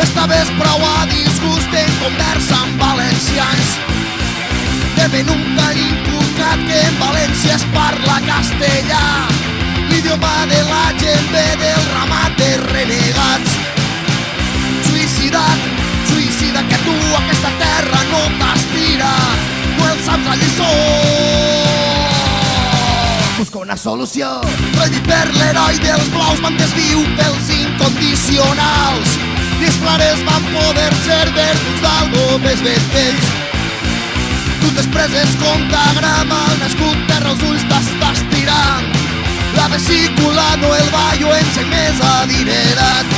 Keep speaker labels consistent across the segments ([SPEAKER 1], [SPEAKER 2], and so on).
[SPEAKER 1] Estaves prou a disgust en conversa amb valencians. Tenen un tall inculcat que en València es parla castellà. L'idioma de la gent ve del ramat de renegats. Suïcida't, suïcida, que tu aquesta terra no t'aspira. Tu el saps la lliçó. Busca una solució. Prohibit per l'heroi dels blaus, man desviu pels incondicionals. I els clares van poder ser verduts d'algo més ben fets. Tu després es contagrama, el nascut terra els ulls t'estàs tirant. La vesícula no el ballo en ser més adinerat.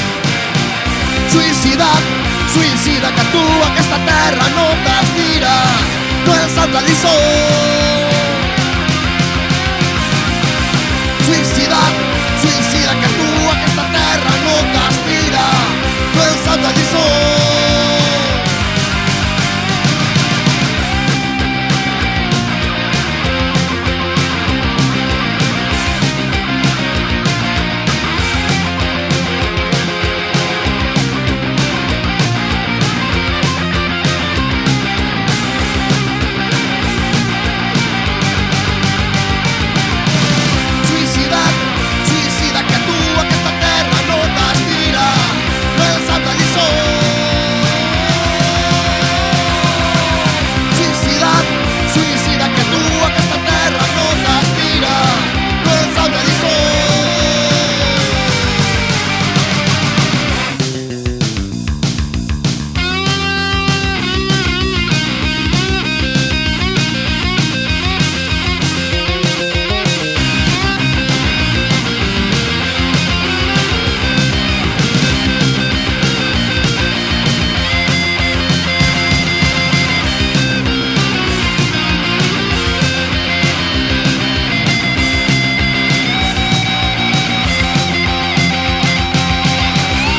[SPEAKER 1] Suïcida't, suïcida, que tu aquesta terra no t'aspira. No el saps la lliçó. Suïcida't, suïcida, que tu aquesta terra no t'aspira. No el saps la lliçó. Suïcida't, suïcida, que tu aquesta terra no t'aspira. No el saps la lliçó. Suïcida't, suïcida, que tu aquesta terra no t'aspira. No el saps la lliçó.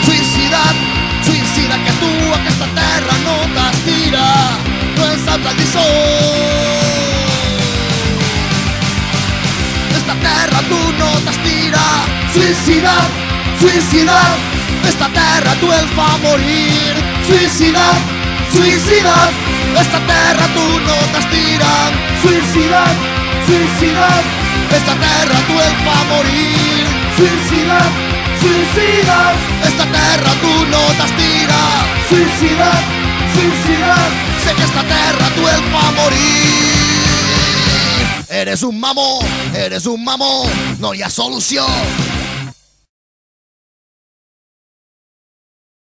[SPEAKER 1] Suïcida't, suïcida, que tu aquesta terra no t'aspira. No el saps la lliçó. Esta terra tu no t'aspira. Suïcida't, suïcida't, esta terra tu el fa morir. Suïcida't, suïcida't, esta terra tu no t'aspira. Suïcida't, suïcida't, esta terra tu el fa morir. Suïcida't, suïcida't, esta terra tu no t'aspira. Suïcida't, suïcida't, sé que esta terra tu el fa morir. Eres un mamó, no hi ha solució.